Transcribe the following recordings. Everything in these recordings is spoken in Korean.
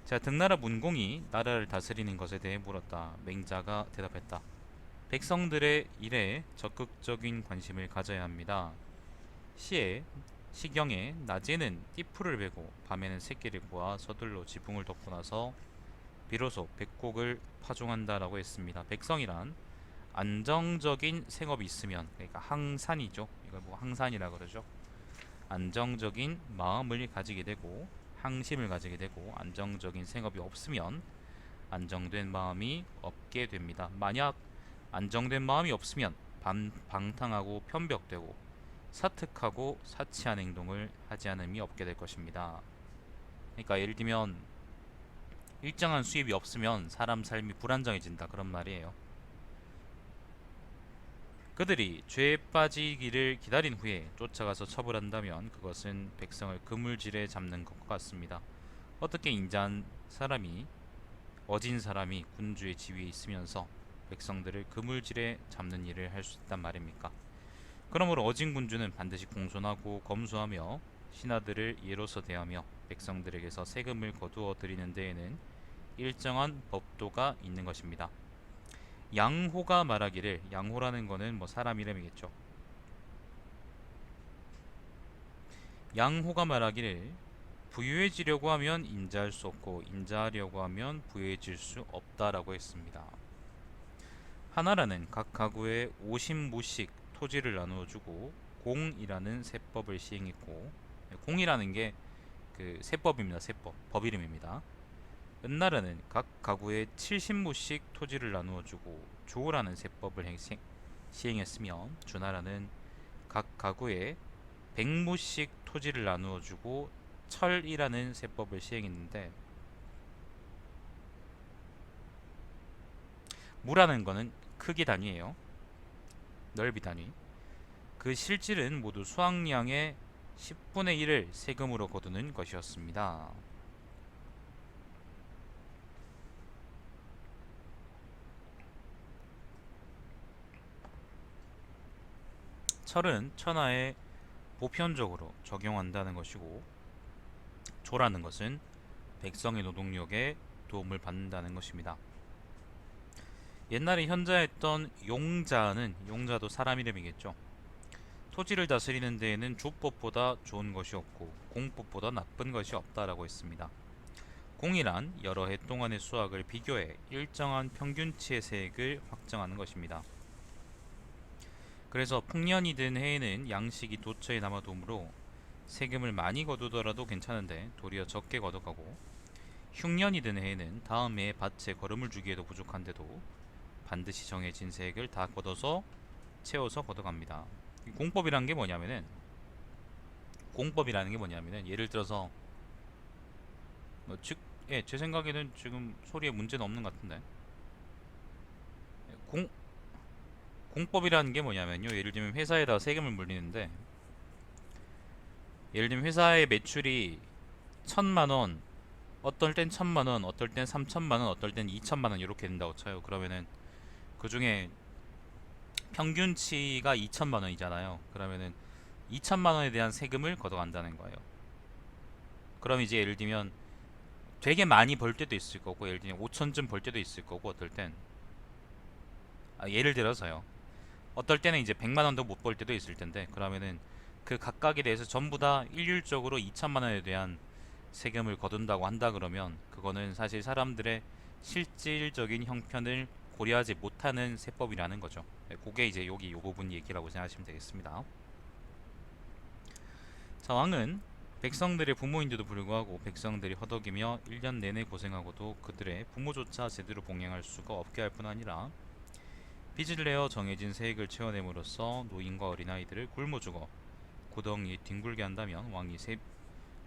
자, 등나라 문공이 나라를 다스리는 것에 대해 물었다. 맹자가 대답했다. 백성들의 일에 적극적인 관심을 가져야 합니다. 시에 시경에 낮에는 띠풀을 베고 밤에는 새끼를 구하 서둘러 지붕을 덮고 나서 비로소 백곡을 파종한다라고 했습니다. 백성이란 안정적인 생업이 있으면, 그러니까 항산이죠. 이걸 뭐 항산이라 그러죠. 안정적인 마음을 가지게 되고 항심을 가지게 되고 안정적인 생업이 없으면 안정된 마음이 없게 됩니다. 만약 안정된 마음이 없으면 방탕하고 편벽되고 사특하고 사치한 행동을 하지 않음이 없게 될 것입니다. 그러니까 예를 들면 일정한 수입이 없으면 사람 삶이 불안정해진다, 그런 말이에요. 그들이 죄에 빠지기를 기다린 후에 쫓아가서 처벌한다면 그것은 백성을 그물질에 잡는 것과 같습니다. 어떻게 인자한 사람이 어진 사람이 군주의 지위에 있으면서 백성들을 그물질에 잡는 일을 할 수 있단 말입니까? 그러므로 어진 군주는 반드시 공손하고 검소하며 신하들을 예로서 대하며 백성들에게서 세금을 거두어 들이는 데에는 일정한 법도가 있는 것입니다. 양호가 말하기를, 양호라는 거는 뭐 사람 이름이겠죠. 양호가 말하기를 부유해지려고 하면 인자할 수 없고 인자하려고 하면 부유해질 수 없다라고 했습니다. 하나라는 각 가구에 50무씩 토지를 나누어 주고 공이라는 세법을 시행했고, 공이라는 게 그 세법입니다. 세법, 법 이름입니다. 은나라는 각 가구에 70무씩 토지를 나누어 주고 조라는 세법을 시행했으며, 주나라는 각 가구에 100무씩 토지를 나누어 주고 철이라는 세법을 시행했는데, 무라는 거는 크기 단위예요. 넓이 단위. 그 실질은 모두 수확량의 10분의 1을 세금으로 거두는 것이었습니다. 철은 천하에 보편적으로 적용한다는 것이고, 조라는 것은 백성의 노동력에 도움을 받는다는 것입니다. 옛날에 현자했던 용자는, 용자도 사람 이름이겠죠. 토지를 다스리는 데에는 주법보다 좋은 것이 없고 공법보다 나쁜 것이 없다라고 했습니다. 공이란 여러 해 동안의 수확을 비교해 일정한 평균치의 세액을 확정하는 것입니다. 그래서 풍년이 든 해에는 양식이 도처에 남아도므로 세금을 많이 거두더라도 괜찮은데 도리어 적게 걷어가고, 흉년이 든 해에는 다음 해에 밭에 거름을 주기에도 부족한데도 반드시 정해진 세액을 다 걷어서 채워서 걷어갑니다. 공법이라는 게 뭐냐면은, 예를 들어서 뭐 제 생각에는 지금 소리에 문제는 없는 것 같은데, 공 공법이라는 게 뭐냐면요, 예를 들면 회사에다 세금을 물리는데, 예를 들면 회사의 매출이 1,000만 원, 어떨 땐 1,000만 원, 어떨 땐 3,000만 원, 어떨 땐 2,000만 원 이렇게 된다고 쳐요. 그러면은 그 중에 평균치가 2,000만 원이잖아요. 그러면은 2,000만 원에 대한 세금을 걷어간다는 거예요. 그럼 이제 예를 들면 되게 많이 벌 때도 있을 거고, 예를 들면 5천쯤 벌 때도 있을 거고, 어떨 땐 예를 들어서요. 어떨 때는 이제 100만 원도 못 벌 때도 있을 텐데, 그러면은 그 각각에 대해서 전부 다 일률적으로 2천만 원에 대한 세금을 거둔다고 한다 그러면, 그거는 사실 사람들의 실질적인 형편을 고려하지 못하는 세법이라는 거죠. 그게 이제 여기 요 부분 얘기라고 생각하시면 되겠습니다. 자, 왕은 백성들의 부모인데도 불구하고 백성들이 허덕이며 1년 내내 고생하고도 그들의 부모조차 제대로 봉양할 수가 없게 할 뿐 아니라 빚을 내어 정해진 세액을 채워냄으로써 노인과 어린아이들을 굶어 죽어 고덩이에 뒹굴게 한다면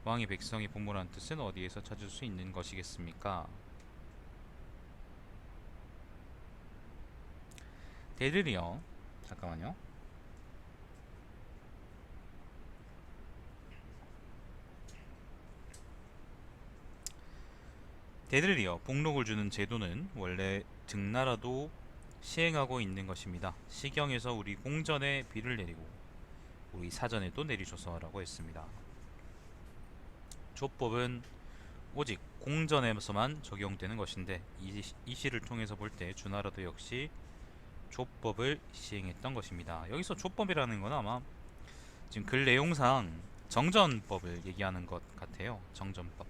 왕이 백성의 부모란 뜻은 어디에서 찾을 수 있는 것이겠습니까? 대들이요. 잠깐만요. 대들이요. 복록을 주는 제도는 원래 증나라도 시행하고 있는 것입니다. 시경에서 우리 공전에 비를 내리고 우리 사전에도 내리소서라고 했습니다. 조법은 오직 공전에서만 적용되는 것인데 이 시를 통해서 볼 때 주나라도 역시 조법을 시행했던 것입니다. 여기서 조법이라는 건 아마 지금 글 내용상 정전법을 얘기하는 것 같아요. 정전법.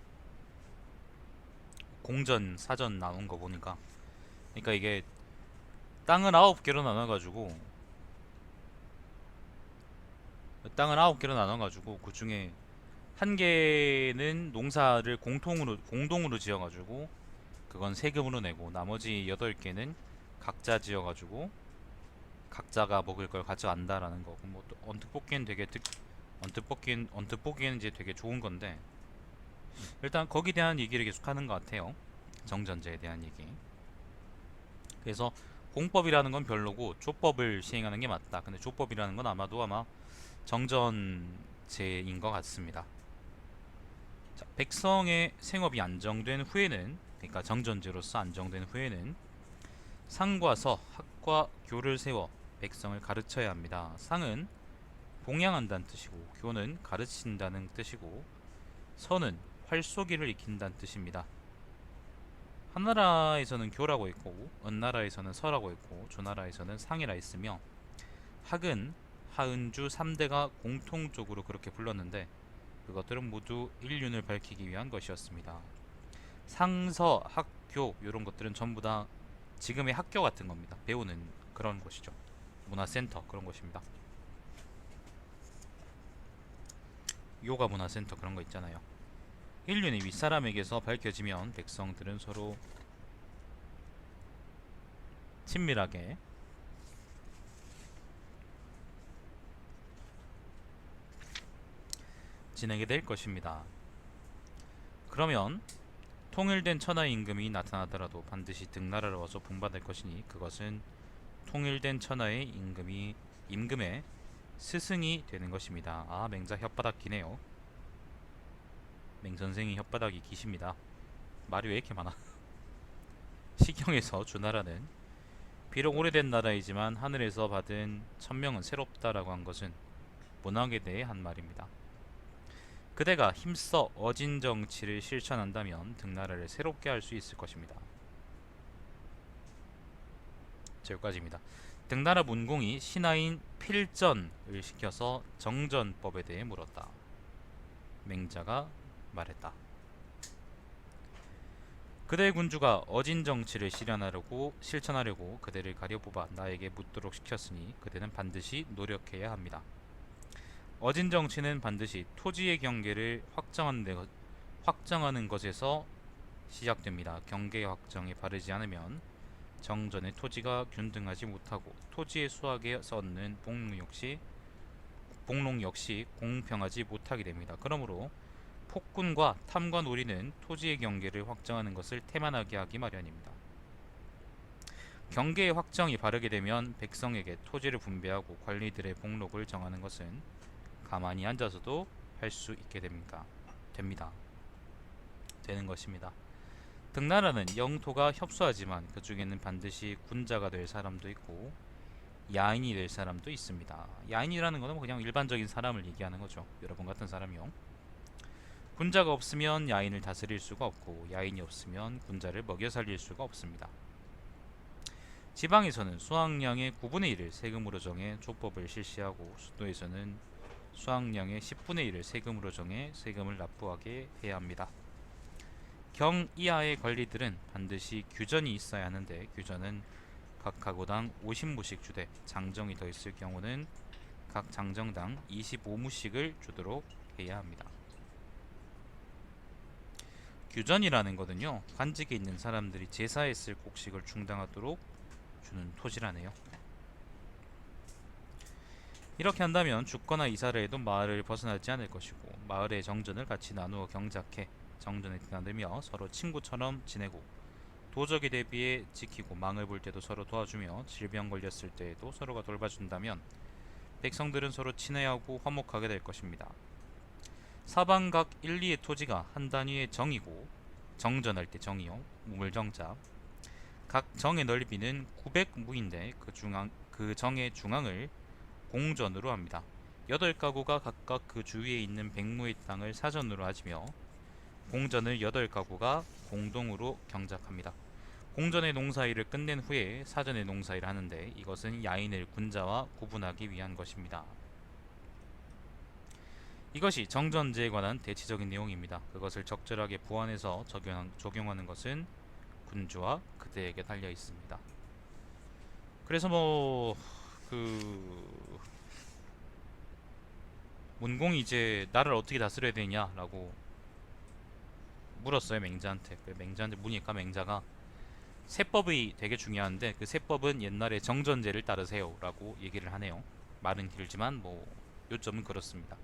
공전 사전 나온 거 보니까, 그러니까 이게 땅을 9개로 나눠가지고 그 중에 한 개는 농사를 공동으로 지어가지고 그건 세금으로 내고, 나머지 8개는 각자 지어가지고 각자가 먹을 걸 가져간다라는 거고, 뭐 또 언뜻 보기에는 이제 되게 좋은 건데, 일단 거기에 대한 얘기를 계속하는 것 같아요. 정전제에 대한 얘기. 그래서 공법이라는 건 별로고 조법을 시행하는 게 맞다. 근데 조법이라는 건 아마 정전제인 것 같습니다. 자, 백성의 생업이 안정된 후에는, 그러니까 정전제로서 안정된 후에는 상과 서, 학과 교를 세워 백성을 가르쳐야 합니다. 상은 봉양한다는 뜻이고, 교는 가르친다는 뜻이고, 서는 활쏘기를 익힌다는 뜻입니다. 한나라에서는 교라고 있고, 은나라에서는 서라고 있고, 조나라에서는 상이라 있으며, 학은 하은주 3대가 공통적으로 그렇게 불렀는데, 그것들은 모두 인륜을 밝히기 위한 것이었습니다. 상서, 학교 이런 것들은 전부 다 지금의 학교 같은 겁니다. 배우는 그런 곳이죠. 문화센터 그런 곳입니다. 요가 문화센터 그런 거 있잖아요. 인륜이 윗사람에게서 밝혀지면 백성들은 서로 친밀하게 지내게 될 것입니다. 그러면 통일된 천하의 임금이 나타나더라도 반드시 등나라를 와서 본받을 것이니, 그것은 통일된 천하의 임금의 스승이 되는 것입니다. 아, 맹자 혓바닥 기네요. 맹선생이 혓바닥이 기십니다. 말이 왜 이렇게 많아? 시경에서 주나라는 비록 오래된 나라이지만 하늘에서 받은 천명은 새롭다라고 한 것은 문학에 대해 한 말입니다. 그대가 힘써 어진 정치를 실천한다면 등나라를 새롭게 할 수 있을 것입니다. 여기까지입니다. 등나라 문공이 신하인 필전을 시켜서 정전법에 대해 물었다. 맹자가 말했다. 그대의 군주가 어진 정치를 실천하려고 그대를 가려뽑아 나에게 묻도록 시켰으니 그대는 반드시 노력해야 합니다. 어진 정치는 반드시 토지의 경계를 확정하는 것에서 시작됩니다. 경계 확정이 바르지 않으면 정전의 토지가 균등하지 못하고 토지의 수확에 얻는 복농 역시 공평하지 못하게 됩니다. 그러므로 폭군과 탐과 놀이는 토지의 경계를 확정하는 것을 태만하게 하기 마련입니다. 경계의 확정이 바르게 되면 백성에게 토지를 분배하고 관리들의 복록을 정하는 것은 가만히 앉아서도 할 수 있게 되는 것입니다. 등나라는 영토가 협소하지만 그 중에는 반드시 군자가 될 사람도 있고 야인이 될 사람도 있습니다. 야인이라는 것은 그냥 일반적인 사람을 얘기하는 거죠. 여러분 같은 사람이요. 군자가 없으면 야인을 다스릴 수가 없고, 야인이 없으면 군자를 먹여 살릴 수가 없습니다. 지방에서는 수확량의 9분의 1을 세금으로 정해 조법을 실시하고, 수도에서는 수확량의 10분의 1을 세금으로 정해 세금을 납부하게 해야 합니다. 경 이하의 관리들은 반드시 규전이 있어야 하는데, 규전은 각 가구당 50무씩 주되, 장정이 더 있을 경우는 각 장정당 25무씩을 주도록 해야 합니다. 규전이라는 것은요, 관직에 있는 사람들이 제사에 쓸 곡식을 충당하도록 주는 토지라네요. 이렇게 한다면 죽거나 이사를 해도 마을을 벗어나지 않을 것이고, 마을의 정전을 같이 나누어 경작해 정전에 드나들며 서로 친구처럼 지내고, 도적에 대비해 지키고, 망을 볼 때도 서로 도와주며 질병 걸렸을 때에도 서로가 돌봐준다면 백성들은 서로 친해하고 화목하게 될 것입니다. 사방 각 1, 2의 토지가 한 단위의 정이고, 정전할 때 정이요, 우물정자. 각 정의 넓이는 900무인데 그 정의 중앙을 공전으로 합니다. 8가구가 각각 그 주위에 있는 100무의 땅을 사전으로 하지며, 공전을 8가구가 공동으로 경작합니다. 공전의 농사일을 끝낸 후에 사전의 농사일을 하는데 이것은 야인을 군자와 구분하기 위한 것입니다. 이것이 정전제에 관한 대체적인 내용입니다. 그것을 적절하게 보완해서 적용하는 것은 군주와 그대에게 달려 있습니다. 그래서 문공이 이제 나를 어떻게 다스려야 되냐라고 물었어요, 맹자한테. 맹자한테 물으니까 맹자가 세법이 되게 중요한데 그 세법은 옛날에 정전제를 따르세요라고 얘기를 하네요. 말은 길지만 요점은 그렇습니다.